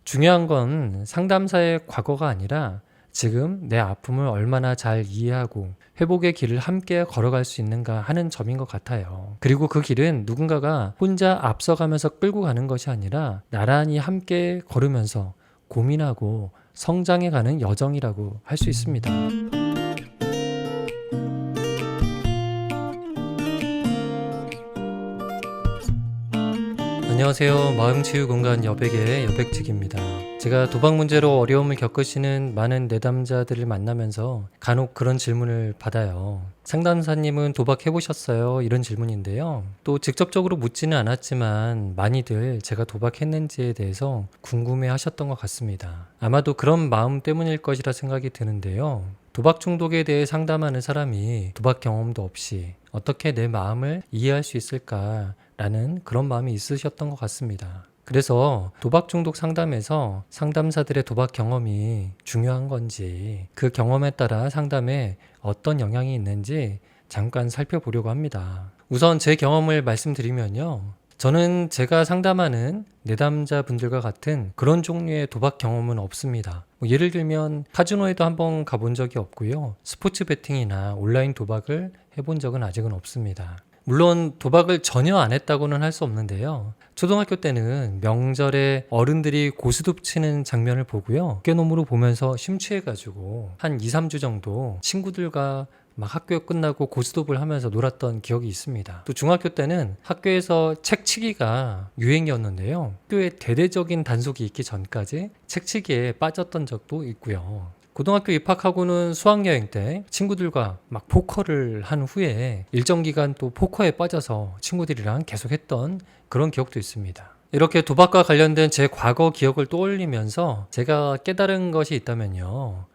중요한 건 상담사의 과거가 아니라 지금 내 아픔을 얼마나 잘 이해하고 회복의 길을 함께 걸어갈 수 있는가 하는 점인 것 같아요. 그리고 그 길은 누군가가 혼자 앞서가면서 끌고 가는 것이 아니라 나란히 함께 걸으면서 고민하고 성장해가는 여정이라고 할 수 있습니다. 안녕하세요. 마음치유공간 여백의 여백직입니다. 제가 도박 문제로 어려움을 겪으시는 많은 내담자들을 만나면서 간혹 그런 질문을 받아요. 상담사님은 도박해보셨어요? 이런 질문인데요. 또 직접적으로 묻지는 않았지만 많이들 제가 도박했는지에 대해서 궁금해 하셨던 것 같습니다. 아마도 그런 마음 때문일 것이라 생각이 드는데요. 도박 중독에 대해 상담하는 사람이 도박 경험도 없이 어떻게 내 마음을 이해할 수 있을까라는 그런 마음이 있으셨던 것 같습니다. 그래서 도박 중독 상담에서 상담사들의 도박 경험이 중요한 건지, 그 경험에 따라 상담에 어떤 영향이 있는지 잠깐 살펴보려고 합니다. 우선 제 경험을 말씀드리면요. 저는 제가 상담하는 내담자분들과 같은 그런 종류의 도박 경험은 없습니다. 예를 들면 카지노에도 한번 가본 적이 없고요. 스포츠 베팅이나 온라인 도박을 해본 적은 아직은 없습니다. 물론 도박을 전혀 안 했다고는 할 수 없는데요. 초등학교 때는 명절에 어른들이 고스톱 치는 장면을 보고요. 어깨너머로 보면서 심취해가지고 한 2, 3주 정도 친구들과 막 학교 끝나고 고스톱을 하면서 놀았던 기억이 있습니다. 또 중학교 때는 학교에서 책치기가 유행이었는데요. 학교에 대대적인 단속이 있기 전까지 책치기에 빠졌던 적도 있고요. 고등학교 입학하고는 수학여행 때 친구들과 막 포커를 한 후에 일정 기간 또 포커에 빠져서 친구들이랑 계속 했던 그런 기억도 있습니다. 이렇게 도박과 관련된 제 과거 기억을 떠올리면서 제가 깨달은 것이 있다면요.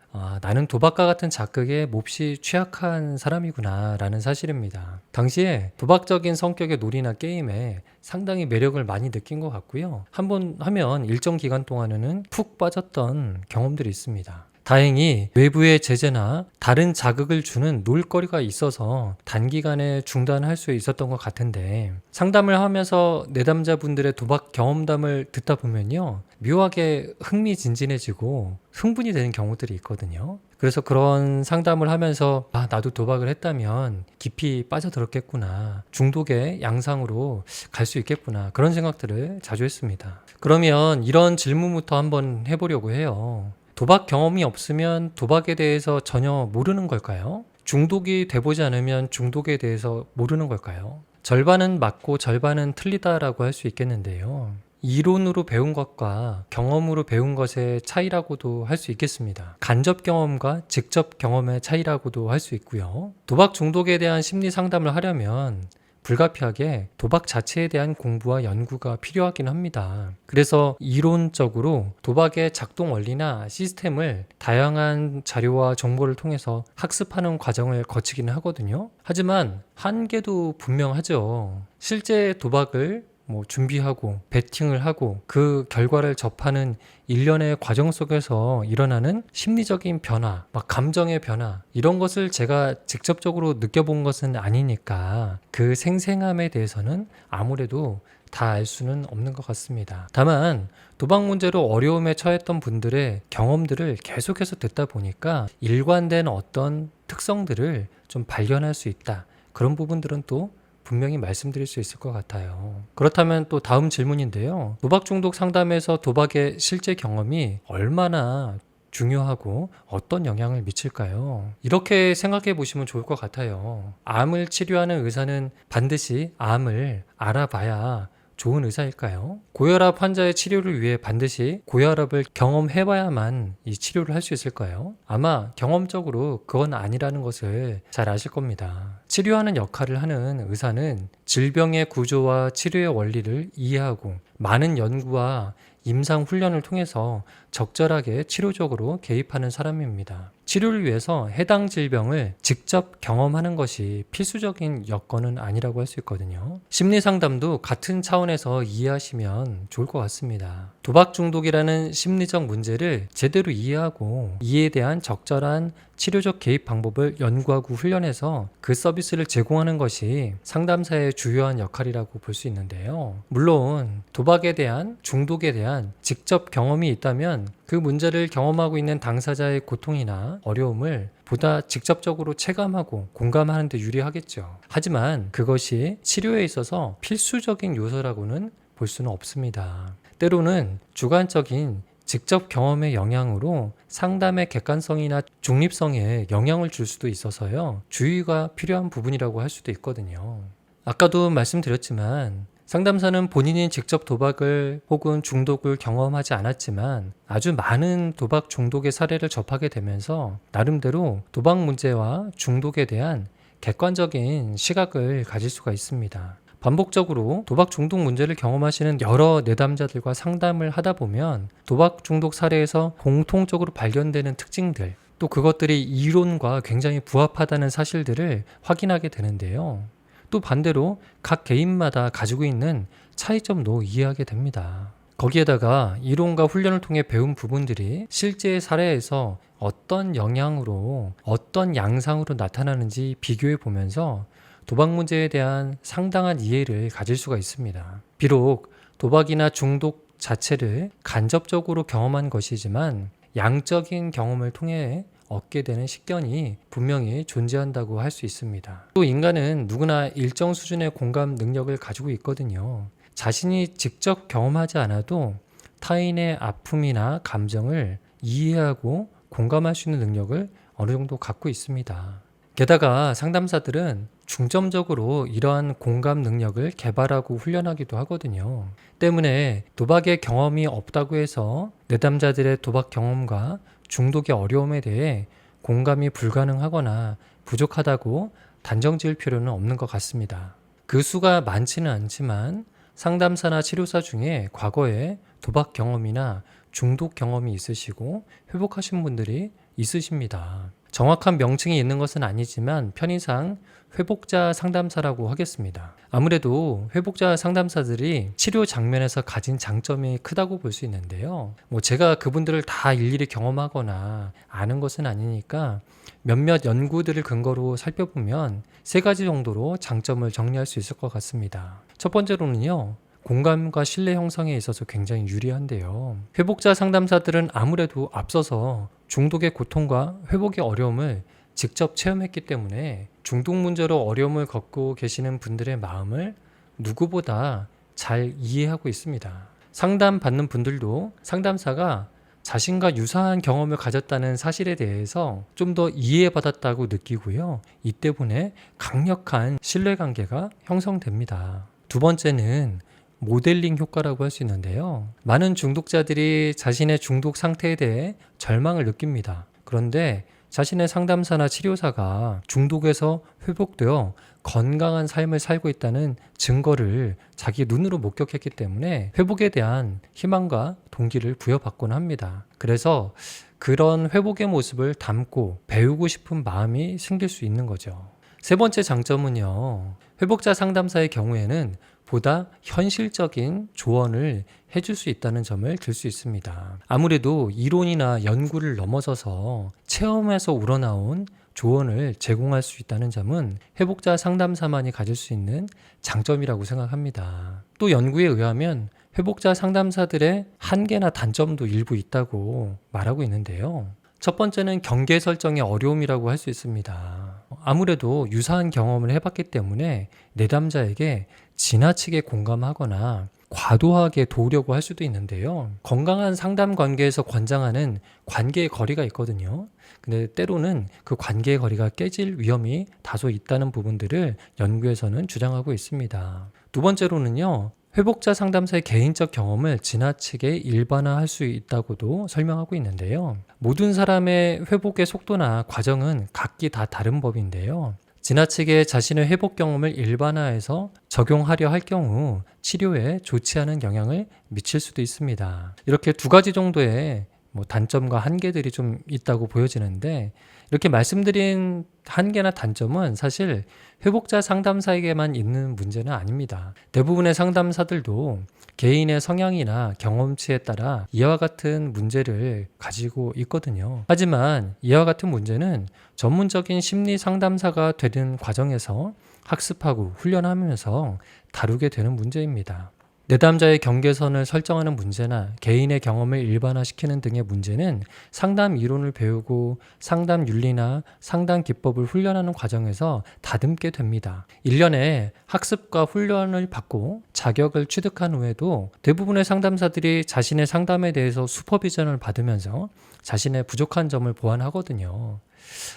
나는 도박과 같은 자극에 몹시 취약한 사람이구나 라는 사실입니다. 당시에 도박적인 성격의 놀이나 게임에 상당히 매력을 많이 느낀 것 같고요. 한번 하면 일정 기간 동안에는 푹 빠졌던 경험들이 있습니다. 다행히 외부의 제재나 다른 자극을 주는 놀거리가 있어서 단기간에 중단할 수 있었던 것 같은데, 상담을 하면서 내담자분들의 도박 경험담을 듣다 보면요, 묘하게 흥미진진해지고 흥분이 되는 경우들이 있거든요. 그래서 그런 상담을 하면서 나도 도박을 했다면 깊이 빠져들었겠구나, 중독의 양상으로 갈 수 있겠구나, 그런 생각들을 자주 했습니다. 그러면 이런 질문부터 한번 해보려고 해요. 도박 경험이 없으면 도박에 대해서 전혀 모르는 걸까요? 중독이 돼보지 않으면 중독에 대해서 모르는 걸까요? 절반은 맞고 절반은 틀리다라고 할 수 있겠는데요. 이론으로 배운 것과 경험으로 배운 것의 차이라고도 할 수 있겠습니다. 간접 경험과 직접 경험의 차이라고도 할 수 있고요. 도박 중독에 대한 심리 상담을 하려면 불가피하게 도박 자체에 대한 공부와 연구가 필요하긴 합니다. 그래서 이론적으로 도박의 작동 원리나 시스템을 다양한 자료와 정보를 통해서 학습하는 과정을 거치기는 하거든요. 하지만 한계도 분명하죠. 실제 도박을 준비하고 베팅을 하고 그 결과를 접하는 일련의 과정 속에서 일어나는 심리적인 변화, 감정의 변화, 이런 것을 제가 직접적으로 느껴본 것은 아니니까 그 생생함에 대해서는 아무래도 다 알 수는 없는 것 같습니다. 다만 도박 문제로 어려움에 처했던 분들의 경험들을 계속해서 듣다 보니까 일관된 어떤 특성들을 좀 발견할 수 있다. 그런 부분들은 또 분명히 말씀드릴 수 있을 것 같아요. 그렇다면 또 다음 질문인데요. 도박 중독 상담에서 도박의 실제 경험이 얼마나 중요하고 어떤 영향을 미칠까요? 이렇게 생각해 보시면 좋을 것 같아요. 암을 치료하는 의사는 반드시 암을 알아봐야 좋은 의사일까요? 고혈압 환자의 치료를 위해 반드시 고혈압을 경험해봐야만 이 치료를 할 수 있을까요? 아마 경험적으로 그건 아니라는 것을 잘 아실 겁니다. 치료하는 역할을 하는 의사는 질병의 구조와 치료의 원리를 이해하고 많은 연구와 임상 훈련을 통해서 적절하게 치료적으로 개입하는 사람입니다. 치료를 위해서 해당 질병을 직접 경험하는 것이 필수적인 여건은 아니라고 할 수 있거든요. 심리상담도 같은 차원에서 이해하시면 좋을 것 같습니다. 도박 중독이라는 심리적 문제를 제대로 이해하고 이에 대한 적절한 치료적 개입 방법을 연구하고 훈련해서 그 서비스를 제공하는 것이 상담사의 주요한 역할이라고 볼 수 있는데요. 물론 도박에 대한, 중독에 대한 직접 경험이 있다면 그 문제를 경험하고 있는 당사자의 고통이나 어려움을 보다 직접적으로 체감하고 공감하는 데 유리하겠죠. 하지만 그것이 치료에 있어서 필수적인 요소라고는 볼 수는 없습니다. 때로는 주관적인 직접 경험의 영향으로 상담의 객관성이나 중립성에 영향을 줄 수도 있어서요. 주의가 필요한 부분이라고 할 수도 있거든요. 아까도 말씀드렸지만 상담사는 본인이 직접 도박을 혹은 중독을 경험하지 않았지만 아주 많은 도박 중독의 사례를 접하게 되면서 나름대로 도박 문제와 중독에 대한 객관적인 시각을 가질 수가 있습니다. 반복적으로 도박 중독 문제를 경험하시는 여러 내담자들과 상담을 하다 보면 도박 중독 사례에서 공통적으로 발견되는 특징들, 또 그것들이 이론과 굉장히 부합하다는 사실들을 확인하게 되는데요. 또 반대로 각 개인마다 가지고 있는 차이점도 이해하게 됩니다. 거기에다가 이론과 훈련을 통해 배운 부분들이 실제 사례에서 어떤 영향으로, 어떤 양상으로 나타나는지 비교해 보면서 도박 문제에 대한 상당한 이해를 가질 수가 있습니다. 비록 도박이나 중독 자체를 간접적으로 경험한 것이지만 양적인 경험을 통해 얻게 되는 식견이 분명히 존재한다고 할 수 있습니다. 또 인간은 누구나 일정 수준의 공감 능력을 가지고 있거든요. 자신이 직접 경험하지 않아도 타인의 아픔이나 감정을 이해하고 공감할 수 있는 능력을 어느 정도 갖고 있습니다. 게다가 상담사들은 중점적으로 이러한 공감 능력을 개발하고 훈련하기도 하거든요. 때문에 도박의 경험이 없다고 해서 내담자들의 도박 경험과 중독의 어려움에 대해 공감이 불가능하거나 부족하다고 단정 지을 필요는 없는 것 같습니다. 그 수가 많지는 않지만 상담사나 치료사 중에 과거에 도박 경험이나 중독 경험이 있으시고 회복하신 분들이 있으십니다. 정확한 명칭이 있는 것은 아니지만 편의상 회복자 상담사라고 하겠습니다. 아무래도 회복자 상담사들이 치료 장면에서 가진 장점이 크다고 볼 수 있는데요. 제가 그분들을 다 일일이 경험하거나 아는 것은 아니니까 몇몇 연구들을 근거로 살펴보면 3가지 정도로 장점을 정리할 수 있을 것 같습니다. 첫 번째로는요. 공감과 신뢰 형성에 있어서 굉장히 유리한데요. 회복자 상담사들은 아무래도 앞서서 중독의 고통과 회복의 어려움을 직접 체험했기 때문에 중독 문제로 어려움을 겪고 계시는 분들의 마음을 누구보다 잘 이해하고 있습니다. 상담받는 분들도 상담사가 자신과 유사한 경험을 가졌다는 사실에 대해서 좀 더 이해받았다고 느끼고요. 이 때문에 강력한 신뢰관계가 형성됩니다. 두 번째는 모델링 효과라고 할 수 있는데요. 많은 중독자들이 자신의 중독 상태에 대해 절망을 느낍니다. 그런데 자신의 상담사나 치료사가 중독에서 회복되어 건강한 삶을 살고 있다는 증거를 자기 눈으로 목격했기 때문에 회복에 대한 희망과 동기를 부여받곤 합니다. 그래서 그런 회복의 모습을 담고 배우고 싶은 마음이 생길 수 있는 거죠. 세 번째 장점은요. 회복자 상담사의 경우에는 보다 현실적인 조언을 해줄 수 있다는 점을 들 수 있습니다. 아무래도 이론이나 연구를 넘어서서 체험에서 우러나온 조언을 제공할 수 있다는 점은 회복자 상담사만이 가질 수 있는 장점이라고 생각합니다. 또 연구에 의하면 회복자 상담사들의 한계나 단점도 일부 있다고 말하고 있는데요. 첫 번째는 경계 설정의 어려움이라고 할 수 있습니다. 아무래도 유사한 경험을 해봤기 때문에 내담자에게 지나치게 공감하거나 과도하게 도우려고 할 수도 있는데요. 건강한 상담 관계에서 권장하는 관계의 거리가 있거든요. 근데 때로는 그 관계의 거리가 깨질 위험이 다소 있다는 부분들을 연구에서는 주장하고 있습니다. 두 번째로는요. 회복자 상담사의 개인적 경험을 지나치게 일반화할 수 있다고도 설명하고 있는데요. 모든 사람의 회복의 속도나 과정은 각기 다 다른 법인데요. 지나치게 자신의 회복 경험을 일반화해서 적용하려 할 경우 치료에 좋지 않은 영향을 미칠 수도 있습니다. 이렇게 2가지 정도의 단점과 한계들이 좀 있다고 보여지는데, 이렇게 말씀드린 한계나 단점은 사실 회복자 상담사에게만 있는 문제는 아닙니다. 대부분의 상담사들도 개인의 성향이나 경험치에 따라 이와 같은 문제를 가지고 있거든요. 하지만 이와 같은 문제는 전문적인 심리 상담사가 되는 과정에서 학습하고 훈련하면서 다루게 되는 문제입니다. 내담자의 경계선을 설정하는 문제나 개인의 경험을 일반화시키는 등의 문제는 상담 이론을 배우고 상담 윤리나 상담 기법을 훈련하는 과정에서 다듬게 됩니다. 1년에 학습과 훈련을 받고 자격을 취득한 후에도 대부분의 상담사들이 자신의 상담에 대해서 슈퍼비전을 받으면서 자신의 부족한 점을 보완하거든요.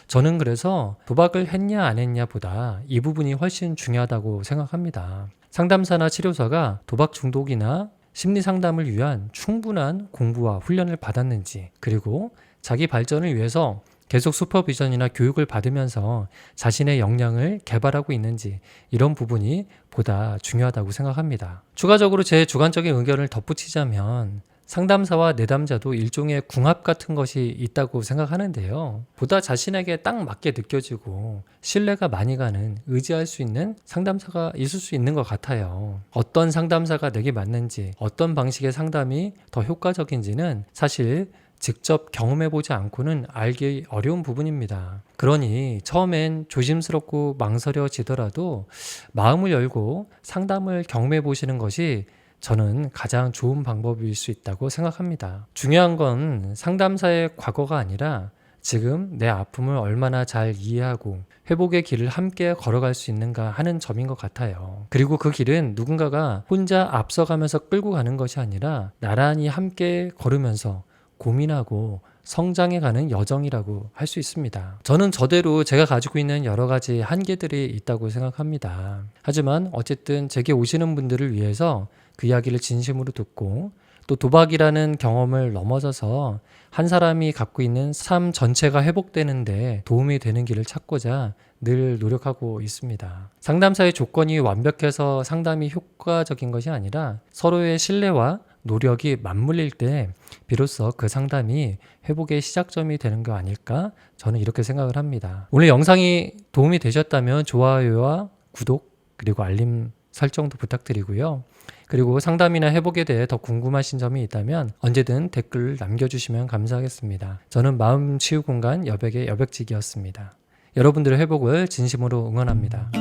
저는 그래서 도박을 했냐 안 했냐 보다 이 부분이 훨씬 중요하다고 생각합니다. 상담사나 치료사가 도박 중독이나 심리 상담을 위한 충분한 공부와 훈련을 받았는지, 그리고 자기 발전을 위해서 계속 슈퍼비전이나 교육을 받으면서 자신의 역량을 개발하고 있는지, 이런 부분이 보다 중요하다고 생각합니다. 추가적으로 제 주관적인 의견을 덧붙이자면 상담사와 내담자도 일종의 궁합 같은 것이 있다고 생각하는데요. 보다 자신에게 딱 맞게 느껴지고 신뢰가 많이 가는, 의지할 수 있는 상담사가 있을 수 있는 것 같아요. 어떤 상담사가 내게 맞는지, 어떤 방식의 상담이 더 효과적인지는 사실 직접 경험해보지 않고는 알기 어려운 부분입니다. 그러니 처음엔 조심스럽고 망설여지더라도 마음을 열고 상담을 경험해보시는 것이 저는 가장 좋은 방법일 수 있다고 생각합니다. 중요한 건 상담사의 과거가 아니라 지금 내 아픔을 얼마나 잘 이해하고 회복의 길을 함께 걸어갈 수 있는가 하는 점인 것 같아요. 그리고 그 길은 누군가가 혼자 앞서가면서 끌고 가는 것이 아니라 나란히 함께 걸으면서 고민하고 성장해가는 여정이라고 할 수 있습니다. 저는 저대로 제가 가지고 있는 여러 가지 한계들이 있다고 생각합니다. 하지만 어쨌든 제게 오시는 분들을 위해서 그 이야기를 진심으로 듣고 또 도박이라는 경험을 넘어서서 한 사람이 갖고 있는 삶 전체가 회복되는데 도움이 되는 길을 찾고자 늘 노력하고 있습니다. 상담사의 조건이 완벽해서 상담이 효과적인 것이 아니라 서로의 신뢰와 노력이 맞물릴 때 비로소 그 상담이 회복의 시작점이 되는 거 아닐까? 저는 이렇게 생각을 합니다. 오늘 영상이 도움이 되셨다면 좋아요와 구독 그리고 알림 설정도 부탁드리고요. 그리고 상담이나 회복에 대해 더 궁금하신 점이 있다면 언제든 댓글 남겨주시면 감사하겠습니다. 저는 마음 치유 공간 여백의 여백직이었습니다. 여러분들의 회복을 진심으로 응원합니다.